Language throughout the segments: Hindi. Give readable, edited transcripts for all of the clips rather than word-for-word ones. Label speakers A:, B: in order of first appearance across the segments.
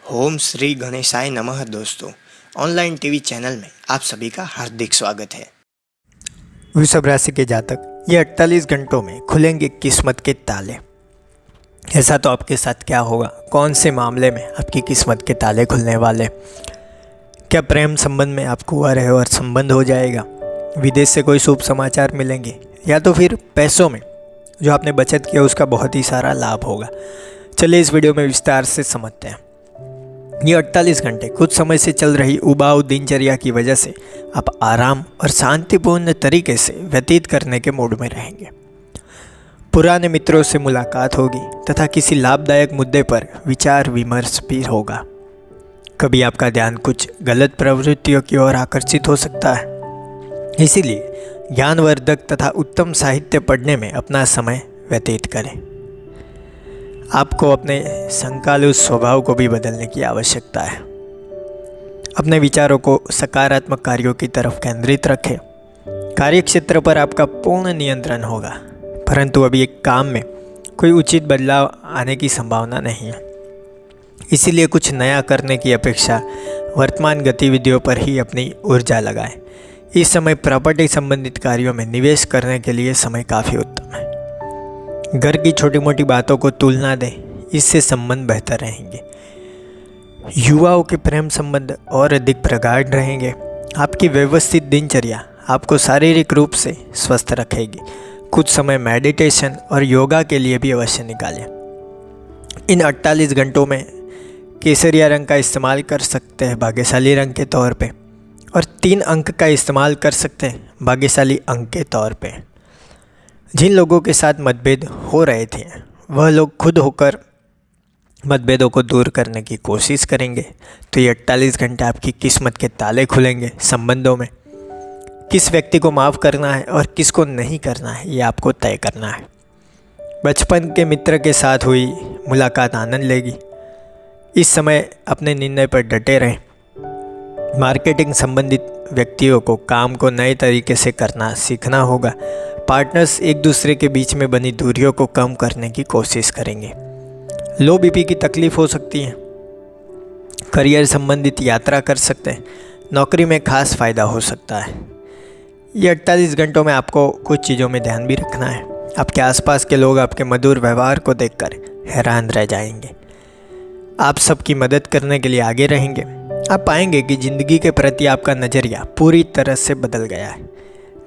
A: ओम श्री गणेशाय नमः। दोस्तों, ऑनलाइन टीवी चैनल में आप सभी का हार्दिक स्वागत है।
B: वृषभ राशि के जातक, ये 48 घंटों में खुलेंगे किस्मत के ताले। ऐसा तो आपके साथ क्या होगा? कौन से मामले में आपकी किस्मत के ताले खुलने वाले? क्या प्रेम संबंध में आप कुंवर है और संबंध हो जाएगा? विदेश से कोई शुभ समाचार मिलेंगे, या तो फिर पैसों में जो आपने बचत किया उसका बहुत ही सारा लाभ होगा। चलिए इस वीडियो में विस्तार से समझते हैं। ये 48 घंटे कुछ समय से चल रही उबाऊ दिनचर्या की वजह से आप आराम और शांतिपूर्ण तरीके से व्यतीत करने के मूड में रहेंगे। पुराने मित्रों से मुलाकात होगी तथा किसी लाभदायक मुद्दे पर विचार विमर्श भी होगा। कभी आपका ध्यान कुछ गलत प्रवृत्तियों की ओर आकर्षित हो सकता है, इसीलिए ज्ञानवर्धक तथा उत्तम साहित्य पढ़ने में अपना समय व्यतीत करें। आपको अपने संकालु स्वभाव को भी बदलने की आवश्यकता है। अपने विचारों को सकारात्मक कार्यों की तरफ केंद्रित रखें। कार्यक्षेत्र पर आपका पूर्ण नियंत्रण होगा, परंतु अभी एक काम में कोई उचित बदलाव आने की संभावना नहीं है। इसीलिए कुछ नया करने की अपेक्षा वर्तमान गतिविधियों पर ही अपनी ऊर्जा लगाएं। इस समय प्रॉपर्टी संबंधित कार्यों में निवेश करने के लिए समय काफ़ी उत्तम है। घर की छोटी मोटी बातों को तुलना दें, इससे संबंध बेहतर रहेंगे। युवाओं के प्रेम संबंध और अधिक प्रगाढ़ रहेंगे। आपकी व्यवस्थित दिनचर्या आपको शारीरिक रूप से स्वस्थ रखेगी। कुछ समय मेडिटेशन और योगा के लिए भी अवश्य निकालें। इन 48 घंटों में केसरिया रंग का इस्तेमाल कर सकते हैं भाग्यशाली रंग के तौर पे, और 3 अंक का इस्तेमाल कर सकते हैं भाग्यशाली अंक के तौर पे। जिन लोगों के साथ मतभेद हो रहे थे वह लोग खुद होकर मतभेदों को दूर करने की कोशिश करेंगे, तो ये 48 घंटे आपकी किस्मत के ताले खुलेंगे। संबंधों में किस व्यक्ति को माफ़ करना है और किसको नहीं करना है, ये आपको तय करना है। बचपन के मित्र के साथ हुई मुलाकात आनंद लेगी। इस समय अपने निर्णय पर डटे रहें। मार्केटिंग संबंधित व्यक्तियों को काम को नए तरीके से करना सीखना होगा। पार्टनर्स एक दूसरे के बीच में बनी दूरियों को कम करने की कोशिश करेंगे। लो बीपी की तकलीफ हो सकती है। करियर संबंधित यात्रा कर सकते हैं। नौकरी में खास फायदा हो सकता है। ये 48 घंटों में आपको कुछ चीज़ों में ध्यान भी रखना है। आपके आसपास के लोग आपके मधुर व्यवहार को देखकर हैरान रह जाएंगे। आप सबकी मदद करने के लिए आगे रहेंगे। आप पाएंगे कि ज़िंदगी के प्रति आपका नज़रिया पूरी तरह से बदल गया है।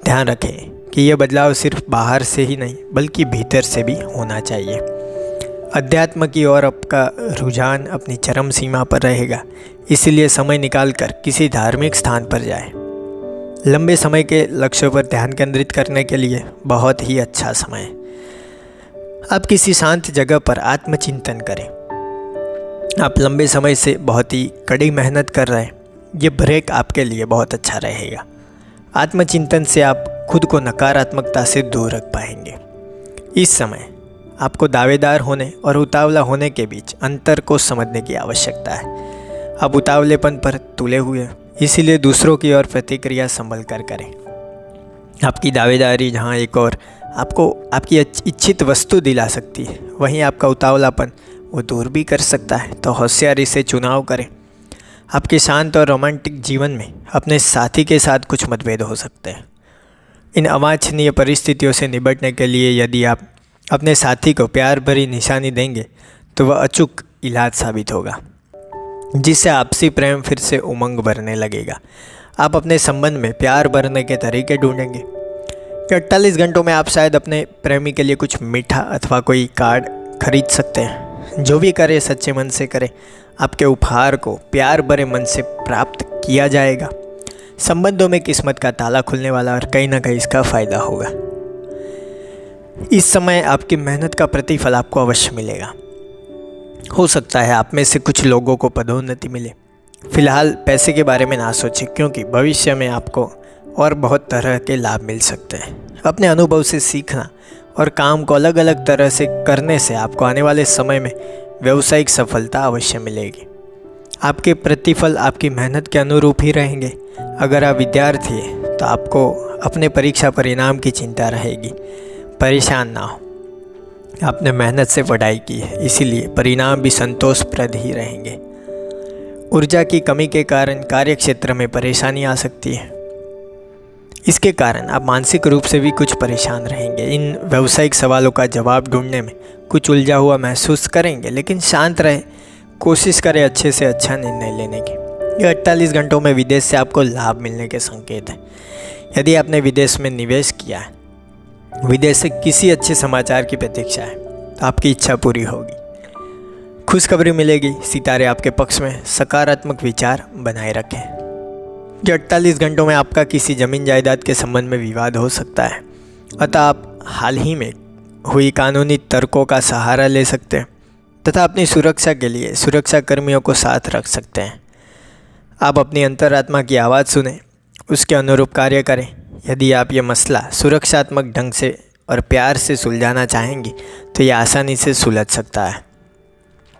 B: ध्यान रखें कि यह बदलाव सिर्फ बाहर से ही नहीं बल्कि भीतर से भी होना चाहिए। अध्यात्म की ओर आपका रुझान अपनी चरम सीमा पर रहेगा, इसीलिए समय निकालकर किसी धार्मिक स्थान पर जाएं। लंबे समय के लक्ष्यों पर ध्यान केंद्रित करने के लिए बहुत ही अच्छा समय है। आप किसी शांत जगह पर आत्मचिंतन करें। आप लंबे समय से बहुत ही कड़ी मेहनत कर रहे हैं, ये ब्रेक आपके लिए बहुत अच्छा रहेगा। आत्मचिंतन से आप खुद को नकारात्मकता से दूर रख पाएंगे। इस समय आपको दावेदार होने और उतावला होने के बीच अंतर को समझने की आवश्यकता है। आप उतावलेपन पर तुले हुए हैं, इसीलिए दूसरों की ओर प्रतिक्रिया संभल कर करें। आपकी दावेदारी जहाँ एक और आपको आपकी इच्छित वस्तु दिला सकती है, वहीं आपका उतावलापन वो दूर भी कर सकता है, तो होशियारी से चुनाव करें। आपके शांत और रोमांटिक जीवन में अपने साथी के साथ कुछ मतभेद हो सकते हैं। इन अवांछनीय परिस्थितियों से निपटने के लिए यदि आप अपने साथी को प्यार भरी निशानी देंगे तो वह अचूक इलाज साबित होगा, जिससे आपसी प्रेम फिर से उमंग भरने लगेगा। आप अपने संबंध में प्यार भरने के तरीके ढूंढेंगे। 48 घंटों में आप शायद अपने प्रेमी के लिए कुछ मीठा अथवा कोई कार्ड खरीद सकते हैं। जो भी करें सच्चे मन से करें। आपके उपहार को प्यार भरे मन से प्राप्त किया जाएगा। संबंधों में किस्मत का ताला खुलने वाला और कहीं ना कहीं इसका फायदा होगा। इस समय आपकी मेहनत का प्रतिफल आपको अवश्य मिलेगा। हो सकता है आप में से कुछ लोगों को पदोन्नति मिले। फिलहाल पैसे के बारे में ना सोचें, क्योंकि भविष्य में आपको और बहुत तरह के लाभ मिल सकते हैं। अपने अनुभव से सीखना और काम को अलग अलग तरह से करने से आपको आने वाले समय में व्यावसायिक सफलता अवश्य मिलेगी। आपके प्रतिफल आपकी मेहनत के अनुरूप ही रहेंगे। अगर आप विद्यार्थी हैं तो आपको अपने परीक्षा परिणाम की चिंता रहेगी। परेशान ना हो, आपने मेहनत से पढ़ाई की है, इसीलिए परिणाम भी संतोषप्रद ही रहेंगे। ऊर्जा की कमी के कारण कार्यक्षेत्र में परेशानी आ सकती है। इसके कारण आप मानसिक रूप से भी कुछ परेशान रहेंगे। इन व्यावसायिक सवालों का जवाब ढूंढने में कुछ उलझा हुआ महसूस करेंगे, लेकिन शांत रहे, कोशिश करें अच्छे से अच्छा निर्णय लेने की। ये 48 घंटों में विदेश से आपको लाभ मिलने के संकेत हैं। यदि आपने विदेश में निवेश किया है, विदेश से किसी अच्छे समाचार की प्रतीक्षा है, तो आपकी इच्छा पूरी होगी, खुशखबरी मिलेगी। सितारे आपके पक्ष में, सकारात्मक विचार बनाए रखें। ये 48 घंटों में आपका किसी जमीन जायदाद के संबंध में विवाद हो सकता है, अतः आप हाल ही में हुई कानूनी तर्कों का सहारा ले सकते हैं तथा अपनी सुरक्षा के लिए सुरक्षा कर्मियों को साथ रख सकते हैं। आप अपनी अंतरात्मा की आवाज़ सुने, उसके अनुरूप कार्य करें। यदि आप ये मसला सुरक्षात्मक ढंग से और प्यार से सुलझाना चाहेंगी तो ये आसानी से सुलझ सकता है।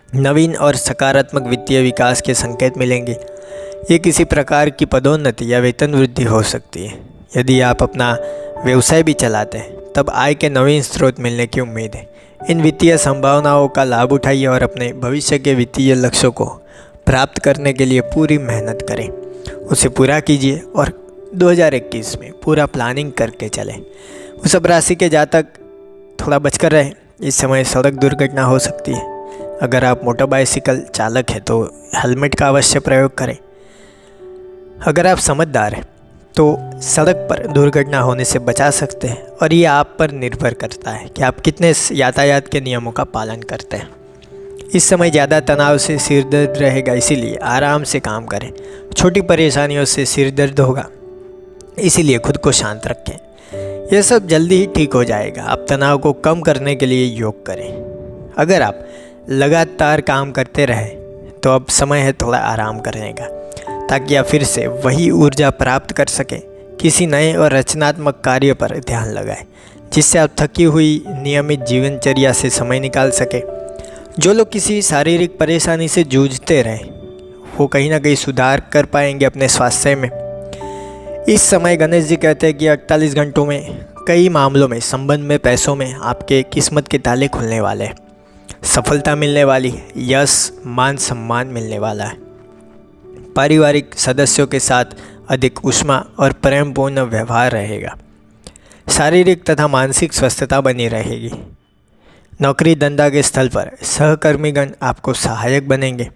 B: नवीन और सकारात्मक वित्तीय विकास के संकेत मिलेंगे। ये किसी प्रकार की पदोन्नति या वेतन वृद्धि हो सकती है। यदि आप अपना व्यवसाय भी चलाते हैं तब आय के नवीन स्रोत मिलने की उम्मीद है। इन वित्तीय संभावनाओं का लाभ उठाइए और अपने भविष्य के वित्तीय लक्ष्यों को प्राप्त करने के लिए पूरी मेहनत करें, उसे पूरा कीजिए और 2021 में पूरा प्लानिंग करके चलें। वृषभ राशि के जातक थोड़ा बचकर रहें, इस समय सड़क दुर्घटना हो सकती है। अगर आप मोटर बाइसिकल चालक हैं तो हेलमेट का अवश्य प्रयोग करें। अगर आप समझदार हैं तो सड़क पर दुर्घटना होने से बचा सकते हैं, और ये आप पर निर्भर करता है कि आप कितने यातायात के नियमों का पालन करते हैं। इस समय ज़्यादा तनाव से सिर दर्द रहेगा, इसीलिए आराम से काम करें। छोटी परेशानियों से सिर दर्द होगा, इसीलिए खुद को शांत रखें। यह सब जल्दी ही ठीक हो जाएगा। आप तनाव को कम करने के लिए योग करें। अगर आप लगातार काम करते रहें तो अब समय है थोड़ा आराम करने का, ताकि आप फिर से वही ऊर्जा प्राप्त कर सकें। किसी नए और रचनात्मक कार्य पर ध्यान लगाएं, जिससे आप थकी हुई नियमित जीवनचर्या से समय निकाल सकें। जो लोग किसी शारीरिक परेशानी से जूझते रहें, वो कहीं ना कहीं सुधार कर पाएंगे अपने स्वास्थ्य में। इस समय गणेश जी कहते हैं कि 48 घंटों में कई मामलों में, संबंध में, पैसों में आपके किस्मत के ताले खुलने वाले हैं। सफलता मिलने वाली है, यश, मान सम्मान मिलने वाला है। पारिवारिक सदस्यों के साथ अधिक ऊष्मा और प्रेमपूर्ण व्यवहार रहेगा। शारीरिक तथा मानसिक स्वस्थता बनी रहेगी। नौकरी धंधा के स्थल पर सहकर्मीगण आपको सहायक बनेंगे।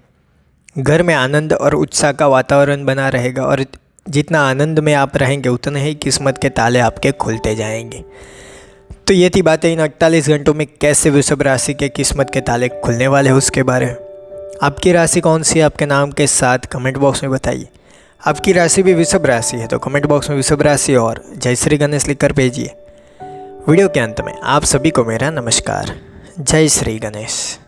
B: घर में आनंद और उत्साह का वातावरण बना रहेगा, और जितना आनंद में आप रहेंगे उतने ही किस्मत के ताले आपके खुलते जाएंगे। तो ये थी बातें इन 48 घंटों में कैसे वृषभ राशि के किस्मत के ताले खुलने वाले हैं उसके बारे में। आपकी राशि कौन सी है, आपके नाम के साथ कमेंट बॉक्स में बताइए। आपकी राशि भी वृषभ राशि है तो कमेंट बॉक्स में वृषभ राशि और जय श्री गणेश लिखकर भेजिए। वीडियो के अंत में आप सभी को मेरा नमस्कार। जय श्री गणेश।